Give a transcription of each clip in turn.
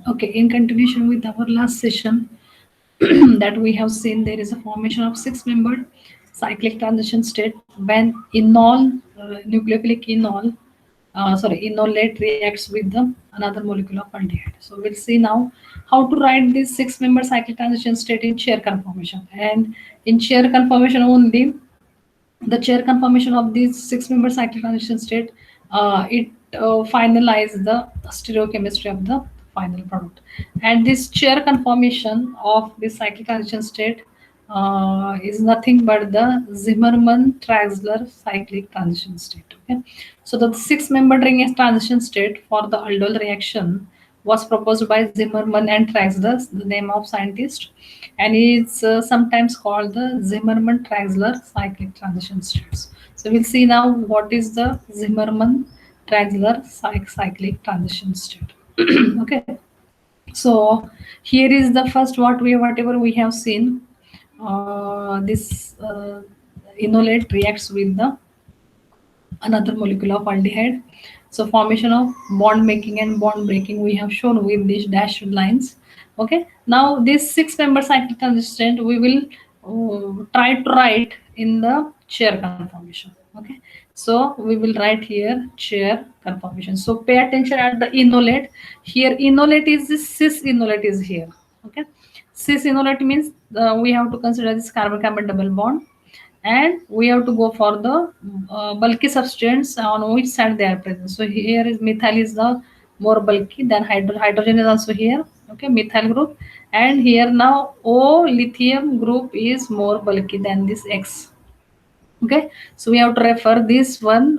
Okay, in continuation with our last session, that we have seen there is a formation of six-membered cyclic transition state when enol, nucleophilic enol, enolate reacts with the another molecule of aldehyde. So we'll see now how to write this six-member cyclic transition state in chair conformation. And in chair conformation only, the chair conformation of this six-member cyclic transition state, it finalizes the stereochemistry of the final product. And this chair conformation of this cyclic transition state is nothing but the Zimmermann-Traxler cyclic transition state. Okay, so the six-membered ring transition state for the aldol reaction was proposed by Zimmermann and Traxler, the name of scientist, and it's sometimes called the Zimmermann-Traxler cyclic transition states. So we'll see now what is the Zimmermann-Traxler cyclic transition state. Okay, so here is the first whatever we have seen. This enolate reacts with the another molecule of aldehyde. So formation of bond making and bond breaking we have shown with these dashed lines. Okay. Now this six-member cyclic transition we will try to write in the chair conformation. Okay. So we will write here chair conformation. So pay attention at the enolate. Here enolate is this cis enolate is here. Okay. Cis enolate means we have to consider this carbon-carbon double bond, and we have to go for the bulky substance on which side they are present. So here is methyl is the more bulky than hydrogen is also here. Okay, methyl group, and here now O lithium group is more bulky than this X. Okay, so we have to refer this one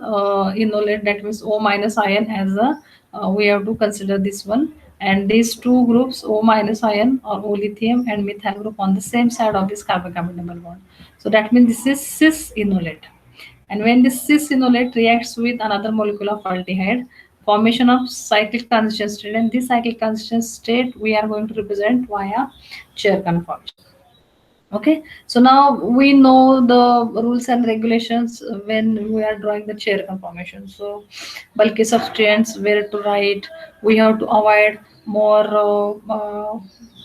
enolate, that means O minus ion as a we have to consider this one, and these two groups O minus ion or O lithium and methyl group on the same side of this carbon carbon double bond. So that means this is cis enolate, and when this cis enolate reacts with another molecule of aldehyde, formation of cyclic transition state, and this cyclic transition state we are going to represent via chair conformation. Okay, so now we know the rules and regulations when we are drawing the chair conformation. So bulky substance, where to write, we have to avoid more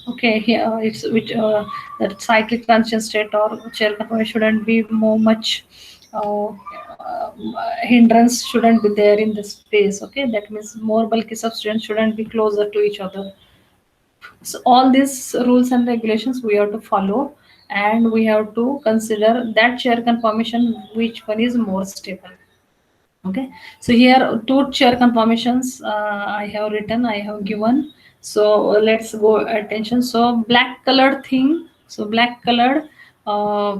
okay, here it's which that cyclic transition state or chair conformation shouldn't be more much hindrance shouldn't be there in the space. Okay, that means more bulky substance shouldn't be closer to each other. So all these rules and regulations we have to follow, and we have to consider that chair conformation which one is more stable. Okay, so here two chair conformations I have written, I have given. So let's go attention. So black colored thing. So black colored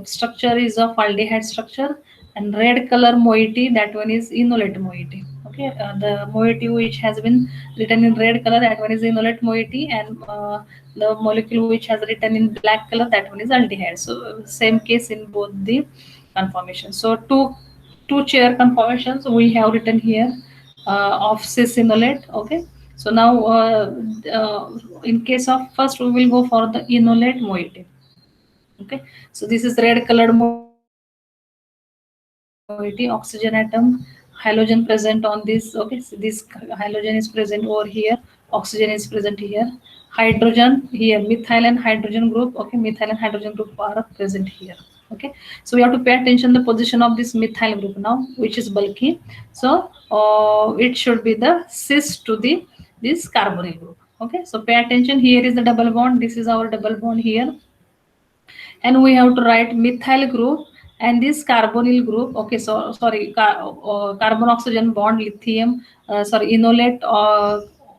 structure is of aldehyde structure, and red color moiety, that one is enolate moiety. Okay, the moiety which has been written in red color, that one is enolate moiety, and the molecule which has written in black color, that one is aldehyde. So same case in both the conformations. So two chair conformations we have written here of cis enolate. Okay, so now in case of first we will go for the enolate moiety. Okay, so this is red colored moiety, oxygen atom, halogen present on this. Okay, so this halogen is present over here, oxygen is present here, hydrogen here, methyl and hydrogen group. Okay, methyl and hydrogen group are present here. Okay, so we have to pay attention the position of this methyl group now, which is bulky. So it should be the cis to the this carbonyl group. Okay, so pay attention, here is the double bond, this is our double bond here, and we have to write methyl group and this carbonyl group. Okay, so sorry, carbon oxygen bond lithium, sorry, enolate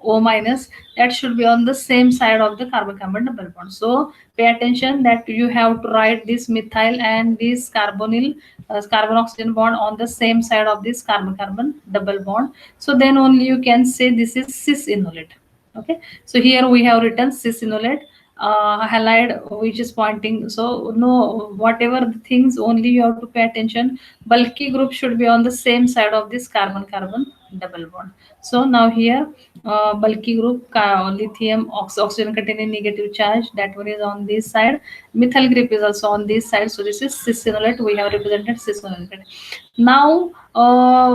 O minus, that should be on the same side of the carbon carbon double bond. So pay attention that you have to write this methyl and this carbonyl carbon oxygen bond on the same side of this carbon carbon double bond. So then only you can say this is cis enolate. Okay, so here we have written cis enolate halide which is pointing. So no, whatever the things, only you have to pay attention, bulky group should be on the same side of this carbon carbon double bond. So now here bulky group lithium oxygen containing negative charge, that one is on this side. Methyl group is also on this side. So this is cis-enolate. We have represented cis-enolate. Now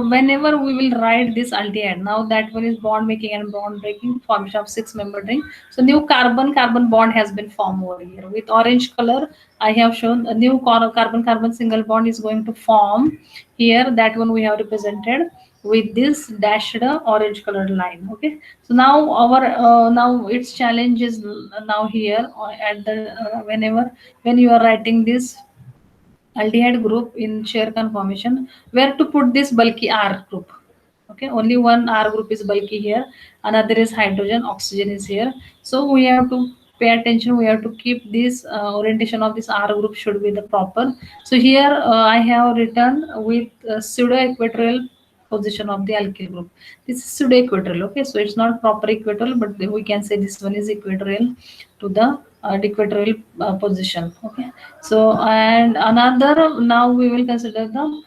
whenever we will write this aldehyde, now that one is bond making and bond breaking, formation of six membered ring. So new carbon bond has been formed over here with orange color. I have shown a new carbon carbon single bond is going to form here. That one we have represented with this dashed orange colored line. Okay, so now our now its challenge is now here at the whenever when you are writing this aldehyde group in chair conformation, where to put this bulky R group. Okay, only one R group is bulky here, another is hydrogen, oxygen is here. So we have to pay attention, we have to keep this orientation of this R group should be the proper. So here I have written with pseudo equatorial position of the alkyl group. This is pseudo equatorial. Okay, so it's not proper equatorial, but we can say this one is equatorial to the equatorial position. Okay, so and another, now we will consider the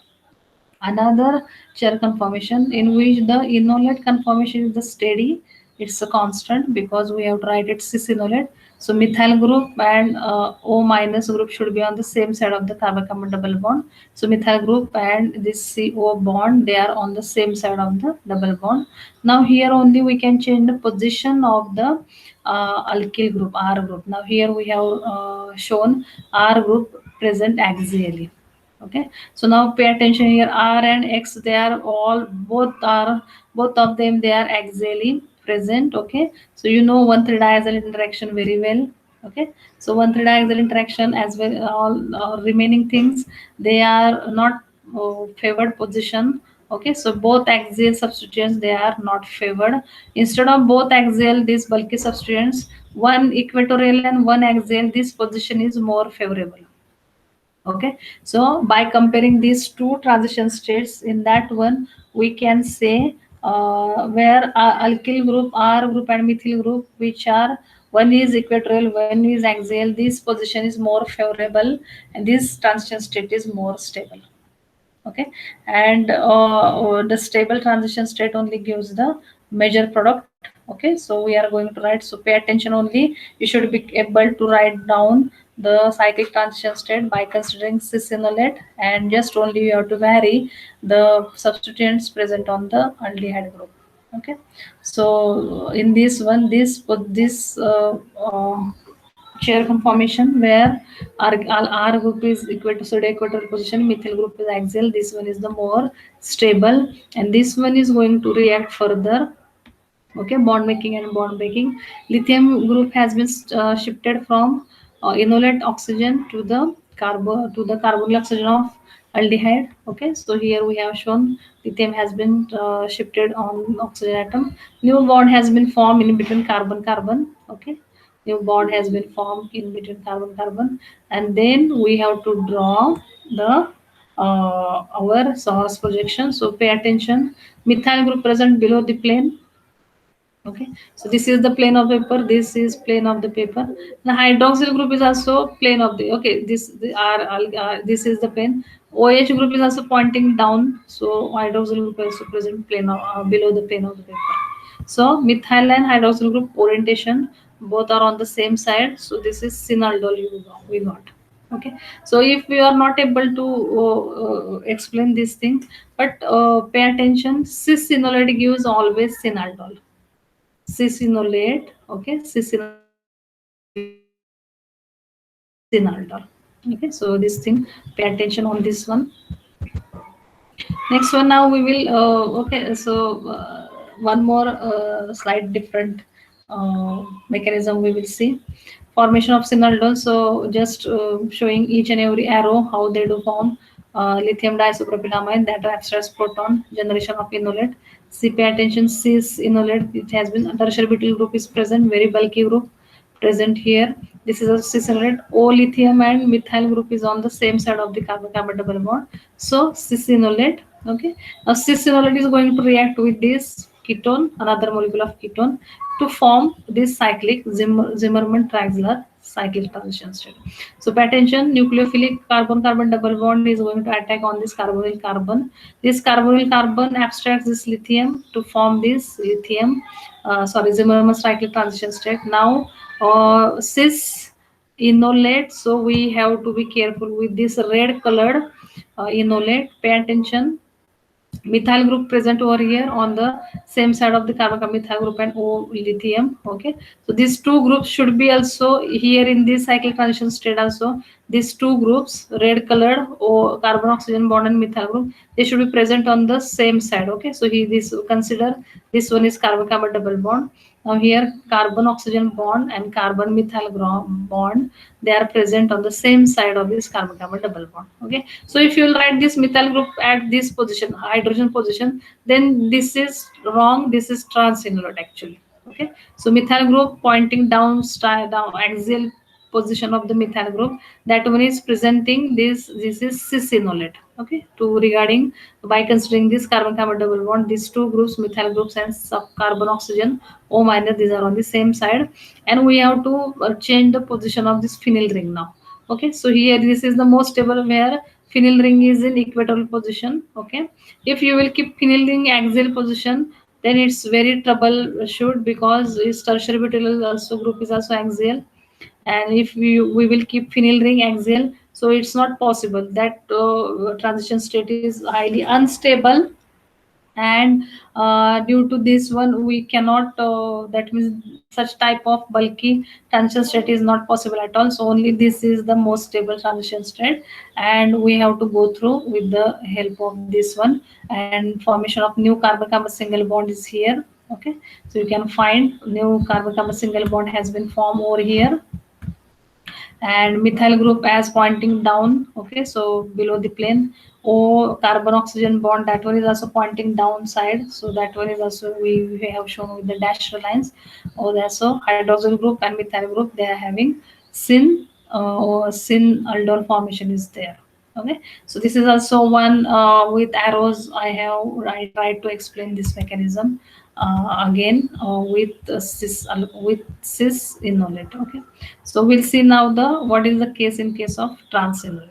another chair conformation in which the enolate conformation is the steady, it's a constant because we have tried it cis enolate. So methyl group and O minus group should be on the same side of the carbon carbon double bond. So methyl group and this CO bond, they are on the same side of the double bond. Now here only we can change the position of the alkyl group, R group. Now here we have shown R group present axially. Okay, so now pay attention here, R and X, they are all both of them, they are axially present. Okay, so you know 1,3 diaxial interaction very well. Okay, so 1,3 diaxial interaction as well, all remaining things, they are not favored position. Okay, so both axial substituents, they are not favored. Instead of both axial, these bulky substituents, one equatorial and one axial, this position is more favorable. Okay, so by comparing these two transition states, in that one we can say where alkyl group, R group and methyl group, which are one is equatorial, one is axial, this position is more favorable and this transition state is more stable. Okay, and the stable transition state only gives the major product. Okay, so we are going to write, so pay attention only, you should be able to write down the cyclic transition state by considering cis enolate, and just only you have to vary the substituents present on the aldehyde group. Okay, so in this one, this chair conformation where R group is equal to pseudo equatorial position, methyl group is axial, this one is the more stable, and this one is going to react further. Okay, bond making and bond breaking. Lithium group has been shifted from enolate oxygen to the carbonyl oxygen of aldehyde. Okay, so here we have shown lithium has been shifted on oxygen atom. New bond has been formed in between carbon carbon. Okay, new bond has been formed in between carbon carbon, and then we have to draw the our source projection. So pay attention, methyl group present below the plane. Okay, so this is the plane of paper, this is plane of the paper. The hydroxyl group is also plane of the, okay, this is the plane. OH group is also pointing down, so hydroxyl group is also present plane of, below the plane of the paper. So methyl and hydroxyl group orientation both are on the same side, so this is synaldol we got. Okay, so if we are not able to explain these things, but pay attention, cis enolate gives always synaldol, cis-enolate. Okay, cis-enolate synaldol. Okay, so this thing, pay attention on this one. Next one, now we will okay, so one more slight different mechanism we will see. Formation of synaldol. So just showing each and every arrow how they do form. Lithium diisopropylamide, that abstracts proton, generation of enolate. See, pay attention, cis enolate, it has been tertiary butyl group is present, very bulky group present here. This is a cis enolate. O lithium and methyl group is on the same side of the carbon carbon double bond. So cis enolate. Okay, now cis enolate is going to react with this ketone, another molecule of ketone, to form this cyclic Zimmermann triangular cyclic transition state. So pay attention, nucleophilic carbon-carbon double bond is going to attack on this carbonyl carbon. This carbonyl carbon abstracts this lithium to form this lithium, Zimmermann cyclic transition state. Now, cis enolate, so we have to be careful with this red colored enolate. Pay attention, methyl group present over here on the same side of the carbon methyl group and O lithium. Okay, so these two groups should be also here in this cyclic transition state also. These two groups, red colored O carbon oxygen bond and methyl group, they should be present on the same side. Okay, so he this consider this one is carbon carbon double bond. Now here carbon oxygen bond and carbon methyl bond, they are present on the same side of this carbon carbon double bond. Okay, so if you will write this methyl group at this position, hydrogen position, then this is wrong, this is trans enolate actually. Okay, so methyl group pointing down down axial position of the methyl group, that one is presenting this is cis enolate. Okay, to regarding by considering this carbon carbon double bond, these two groups, methyl groups and sub carbon oxygen O minus, these are on the same side, and we have to change the position of this phenyl ring now. Okay, so here this is the most stable where phenyl ring is in equatorial position. Okay, if you will keep phenyl ring axial position, then it's very troubleshoot because its tertiary butyl also group is also axial, and if we will keep phenyl ring axial, so it's not possible. That transition state is highly unstable, and due to this one we cannot that means such type of bulky transition state is not possible at all. So only this is the most stable transition state, and we have to go through with the help of this one. And formation of new carbon carbon single bond is here. Okay, so you can find new carbon carbon single bond has been formed over here, and methyl group as pointing down. Okay, so below the plane. O carbon oxygen bond, that one is also pointing downside, so that one is also we have shown with the dashed lines. Or also hydroxyl group and methyl group, they are having syn or syn aldol formation is there. Okay, so this is also one with arrows. I tried to explain this mechanism again with cis enolate. Okay, so we'll see now the what is the case in case of trans enolate.